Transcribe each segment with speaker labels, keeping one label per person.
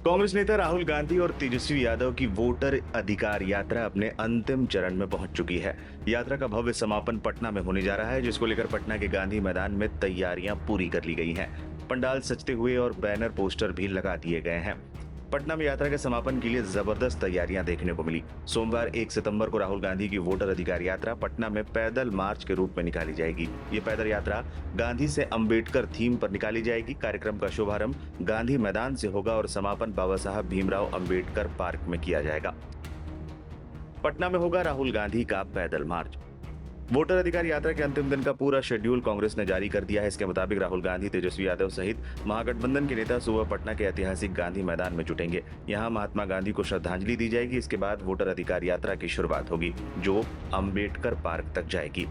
Speaker 1: कांग्रेस नेता राहुल गांधी और तेजस्वी यादव की वोटर अधिकार यात्रा अपने अंतिम चरण में पहुंच चुकी है। यात्रा का भव्य समापन पटना में होने जा रहा है, जिसको लेकर पटना के गांधी मैदान में तैयारियां पूरी कर ली गई हैं। पंडाल सजते हुए और बैनर पोस्टर भी लगा दिए गए हैं। पटना में यात्रा के समापन के लिए जबरदस्त तैयारियां देखने को मिली। सोमवार 1 सितंबर को राहुल गांधी की वोटर अधिकार यात्रा पटना में पैदल मार्च के रूप में निकाली जाएगी। ये पैदल यात्रा गांधी से अंबेडकर थीम पर निकाली जाएगी। कार्यक्रम का शुभारंभ गांधी मैदान से होगा और समापन बाबा साहब भीमराव अंबेडकर पार्क में किया जाएगा। पटना में होगा राहुल गांधी का पैदल मार्च। वोटर अधिकार यात्रा के अंतिम दिन का पूरा शेड्यूल कांग्रेस ने जारी कर दिया है। इसके मुताबिक राहुल गांधी, तेजस्वी यादव सहित महागठबंधन के नेता सुबह पटना के ऐतिहासिक गांधी मैदान में जुटेंगे। यहां महात्मा गांधी को श्रद्धांजलि दी जाएगी। इसके बाद वोटर अधिकार यात्रा की शुरुआत होगी, जो अंबेडकर पार्क तक जाएगी।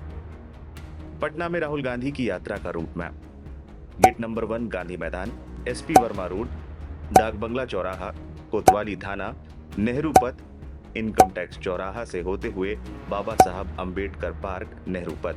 Speaker 1: पटना में राहुल गांधी की यात्रा का route map. Gate number 1 Gandhi Maidan, SP Verma road, डाक बंगला चौराहा, कोतवाली थाना, नेहरू पथ, इनकम टैक्स चौराहा से होते हुए बाबा साहब अंबेडकर पार्क, नेहरू पथ।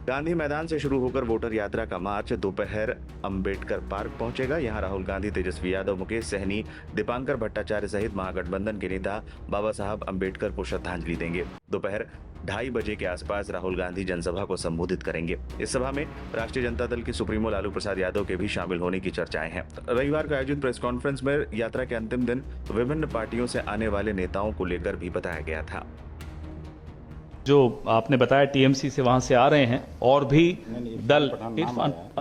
Speaker 1: गांधी मैदान से शुरू होकर वोटर यात्रा का मार्च दोपहर अंबेडकर पार्क पहुंचेगा। यहां राहुल गांधी, तेजस्वी यादव, मुकेश सहनी, दीपांकर भट्टाचार्य सहित महागठबंधन के नेता बाबा साहब अंबेडकर को श्रद्धांजलि देंगे। दोपहर 2:30 बजे के आसपास राहुल गांधी जनसभा को संबोधित करेंगे। इस सभा में राष्ट्रीय जनता दल के सुप्रीमो लालू प्रसाद यादव के भी शामिल होने की चर्चाएं हैं। रविवार को आयोजित प्रेस कॉन्फ्रेंस में यात्रा के अंतिम दिन विभिन्न पार्टियों से आने वाले नेताओं को लेकर भी बताया गया था।
Speaker 2: जो आपने बताया TMC से वहां से आ रहे हैं और भी दल,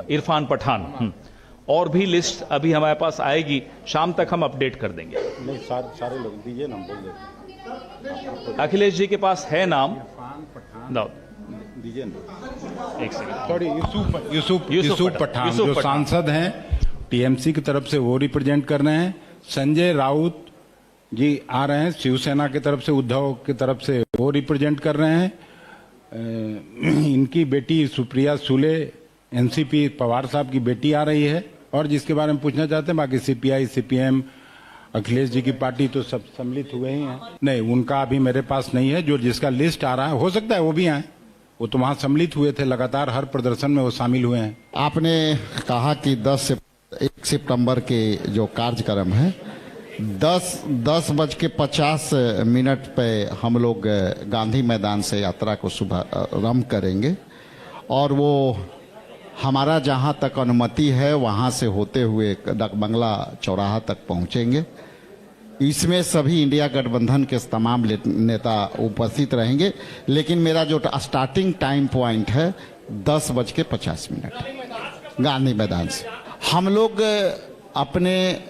Speaker 2: इरफान पठान, और भी लिस्ट अभी हमारे पास आएगी। शाम तक हम अपडेट कर देंगे।
Speaker 3: नहीं, सारे लोग दीजिए, नाम बोल दीजिए।
Speaker 2: अखिलेश जी के पास है नाम,
Speaker 3: दीजिए ना।
Speaker 2: एक सेकंड।
Speaker 3: सॉरी, यूसुफ पठान जो सांसद हैं TMC की तरफ से, वो रिप्रेजेंट कर रहे हैं। संजय राउत जी आ रहे हैं शिवसेना की तरफ से, उद्धव की तरफ से, वो रिप्रेजेंट कर रहे हैं। इनकी बेटी सुप्रिया सुले, NCP पवार साहब की बेटी आ रही है। और जिसके बारे में पूछना चाहते हैं, बाकी CPI, CPM, अखिलेश जी की पार्टी तो सब सम्मिलित हुए ही हैं। नहीं, उनका अभी मेरे पास नहीं है। जो जिसका लिस्ट आ रहा है, हो सकता है वो भी आए, वो तो वहां सम्मिलित हुए थे, लगातार हर प्रदर्शन में वो शामिल हुए हैं।
Speaker 4: आपने कहा कि 1 सितंबर के जो कार्यक्रम है 10:50 पे हम लोग गांधी मैदान से यात्रा को शुभारंभ करेंगे और वो हमारा जहां तक अनुमति है वहां से होते हुए डाक बंगला चौराहा तक पहुंचेंगे। इसमें सभी इंडिया गठबंधन के तमाम नेता उपस्थित रहेंगे, लेकिन मेरा जो स्टार्टिंग टाइम पॉइंट है 10:50 गांधी मैदान से। हम लोग अपने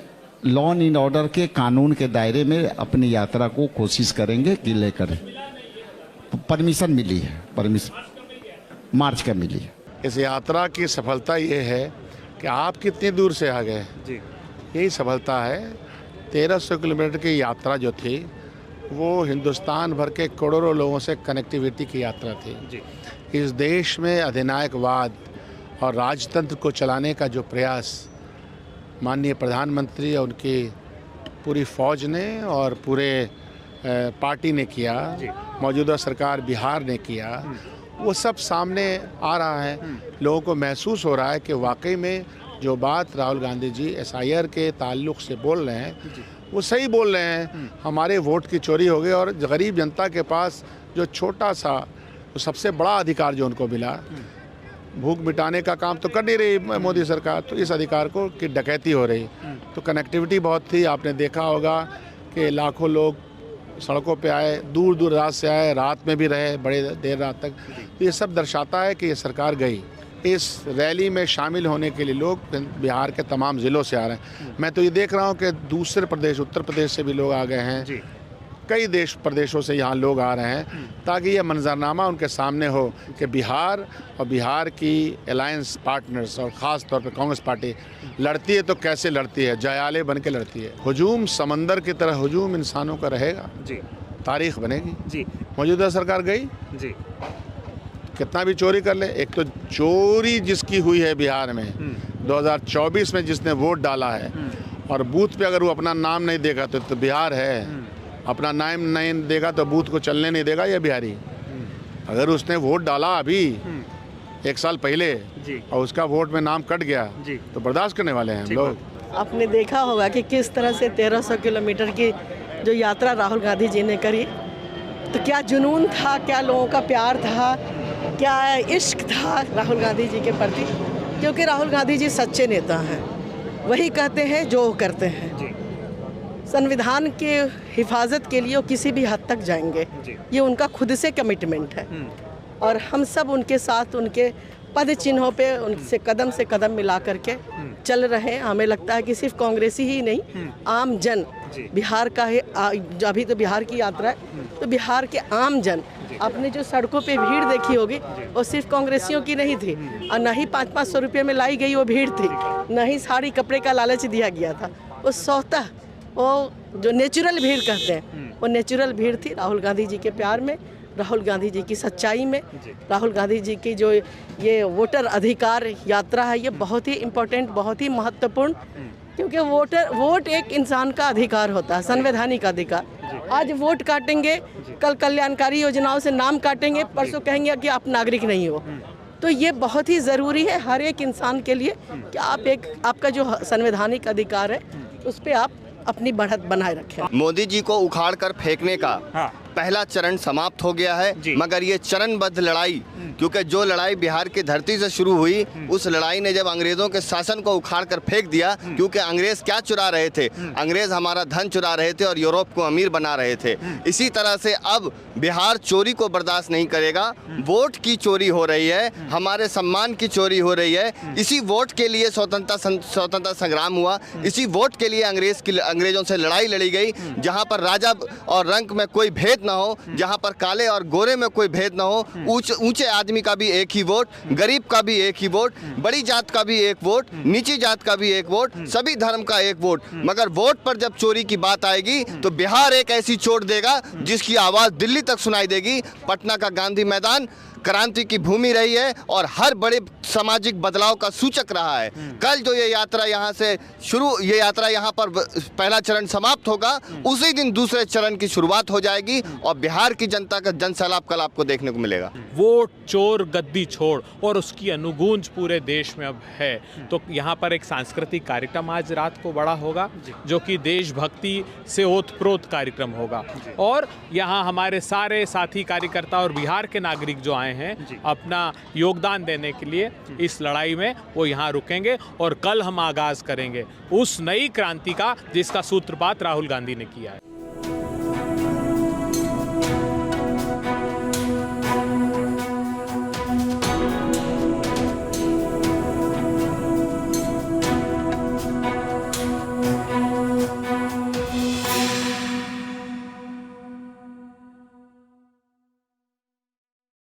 Speaker 4: लॉ एंड ऑर्डर के कानून के दायरे में अपनी यात्रा को कोशिश करेंगे कि लेकर। परमिशन मिली है, परमिशन मार्च का मिली है।
Speaker 5: इस यात्रा की सफलता ये है कि आप कितनी दूर से आ गए जी, यही सफलता है। 1300 किलोमीटर की यात्रा जो थी वो हिंदुस्तान भर के करोड़ों लोगों से कनेक्टिविटी की यात्रा थी जी। इस देश में अधिनायकवाद और राजतंत्र को चलाने का जो प्रयास माननीय प्रधानमंत्री और उनकी पूरी फौज ने और पूरे पार्टी ने किया, मौजूदा सरकार बिहार ने किया, वो सब सामने आ रहा है। लोगों को महसूस हो रहा है कि वाकई में जो बात राहुल गांधी जी SIR के ताल्लुक़ से बोल रहे हैं वो सही बोल रहे हैं। हमारे वोट की चोरी हो गई और गरीब जनता के पास जो छोटा सा, तो सबसे बड़ा अधिकार जो उनको मिला, भूख मिटाने का काम तो कर नहीं रही मोदी सरकार, तो इस अधिकार को की डकैती हो रही। तो कनेक्टिविटी बहुत थी। आपने देखा होगा कि लाखों लोग सड़कों पे आए, दूर दूर रात से आए, रात में भी रहे बड़े देर रात तक। तो ये सब दर्शाता है कि ये सरकार गई। इस रैली में शामिल होने के लिए लोग बिहार के तमाम ज़िलों से आ रहे हैं। मैं तो ये देख रहा हूँ कि दूसरे प्रदेश, उत्तर प्रदेश से भी लोग आ गए हैं। कई प्रदेशों से यहाँ लोग आ रहे हैं ताकि ये मंजरनामा उनके सामने हो कि बिहार और बिहार की अलायंस पार्टनर्स और ख़ास तौर पर कांग्रेस पार्टी लड़ती है तो कैसे लड़ती है, जयाले बन के लड़ती है। हुजूम समंदर की तरह हुजूम इंसानों का रहेगा जी, तारीख बनेगी जी। मौजूदा सरकार गई जी, कितना भी चोरी कर ले। एक तो चोरी जिसकी हुई है बिहार में 2024 में जिसने वोट डाला है और बूथ पे अगर वो अपना नाम नहीं देगा तो बिहार है, अपना नाम नहीं देगा तो बूथ को चलने नहीं देगा ये बिहारी। अगर उसने वोट डाला अभी 1 साल पहले
Speaker 6: जी।
Speaker 5: और उसका वोट में नाम कट गया
Speaker 6: जी।
Speaker 5: तो बर्दाश्त करने वाले हैं हम लोग।
Speaker 7: आपने देखा होगा कि किस तरह से 1300 किलोमीटर की जो यात्रा राहुल गांधी जी ने करी, तो क्या जुनून था, क्या लोगों का प्यार था, क्या इश्क था राहुल गांधी जी के प्रति। क्योंकि राहुल गांधी जी सच्चे नेता हैं, वही कहते हैं जो करते हैं। संविधान के हिफाजत के लिए वो किसी भी हद तक जाएंगे, ये उनका खुद से कमिटमेंट है। और हम सब उनके साथ, उनके पद चिन्हों पे उनसे कदम से कदम मिला करके चल रहे हैं। हमें लगता है कि सिर्फ कांग्रेसी ही नहीं, आम जन बिहार का है। अभी तो बिहार की यात्रा है, तो बिहार के आम जन, आपने जो सड़कों पे भीड़ देखी होगी वो सिर्फ कांग्रेसियों की नहीं थी, और न ही 500-500 रुपये में लाई गई वो भीड़ थी, न ही साड़ी कपड़े का लालच दिया गया था। वो स्वतः, वो जो नेचुरल भीड़ कहते हैं, वो नेचुरल भीड़ थी राहुल गांधी जी के प्यार में, राहुल गांधी जी की सच्चाई में। राहुल गांधी जी की जो ये वोटर अधिकार यात्रा है, ये बहुत ही इम्पोर्टेंट, बहुत ही महत्वपूर्ण, क्योंकि वोट एक इंसान का अधिकार होता है, संवैधानिक अधिकार। आज वोट काटेंगे, कल कल्याणकारी योजनाओं से नाम काटेंगे, परसों कहेंगे कि आप नागरिक नहीं हो। तो ये बहुत ही ज़रूरी है हर एक इंसान के लिए कि आपका जो संवैधानिक अधिकार है उस पर आप अपनी बढ़त बनाए रखें।
Speaker 8: मोदी जी को उखाड़ कर फेंकने का पहला चरण समाप्त हो गया है, मगर ये चरणबद्ध लड़ाई, क्योंकि जो लड़ाई बिहार की धरती से शुरू हुई, उस लड़ाई ने जब अंग्रेजों के शासन को उखाड़ कर फेंक दिया, क्योंकि अंग्रेज क्या चुरा रहे थे, अंग्रेज हमारा धन चुरा रहे थे और यूरोप को अमीर बना रहे थे। इसी तरह से अब बिहार चोरी को बर्दाश्त नहीं करेगा। वोट की चोरी हो रही है, हमारे सम्मान की चोरी हो रही है। इसी वोट के लिए स्वतंत्रता संग्राम हुआ, इसी वोट के लिए अंग्रेजों से लड़ाई लड़ी गई, जहाँ पर राजा और रंक में कोई भेद ना हो, जहां पर काले और गोरे में कोई भेद ना हो, ऊंचे आदमी का भी एक ही वोट, गरीब का भी एक ही वोट, बड़ी जात का भी एक वोट, नीची जात का भी एक वोट, सभी धर्म का एक वोट। मगर वोट पर जब चोरी की बात आएगी तो बिहार एक ऐसी चोट देगा जिसकी आवाज दिल्ली तक सुनाई देगी। पटना का गांधी मैदान क्रांति की भूमि रही है और हर बड़े सामाजिक बदलाव का सूचक रहा है। कल जो ये यात्रा यहाँ से शुरू, ये यात्रा यहाँ पर पहला चरण समाप्त होगा, उसी दिन दूसरे चरण की शुरुआत हो जाएगी और बिहार की जनता का जनसैलाब कल आपको देखने को मिलेगा।
Speaker 6: वोट चोर गद्दी छोड़, और उसकी अनुगूंज पूरे देश में अब है। तो यहाँ पर एक सांस्कृतिक कार्यक्रम आज रात को बड़ा होगा, जो कि देशभक्ति से ओतप्रोत कार्यक्रम होगा। और यहाँ हमारे सारे साथी कार्यकर्ता और बिहार के नागरिक जो आए हैं अपना योगदान देने के लिए इस लड़ाई में, वो यहाँ रुकेंगे और कल हम आगाज करेंगे उस नई क्रांति का जिसका सूत्रपात राहुल गांधी ने किया है।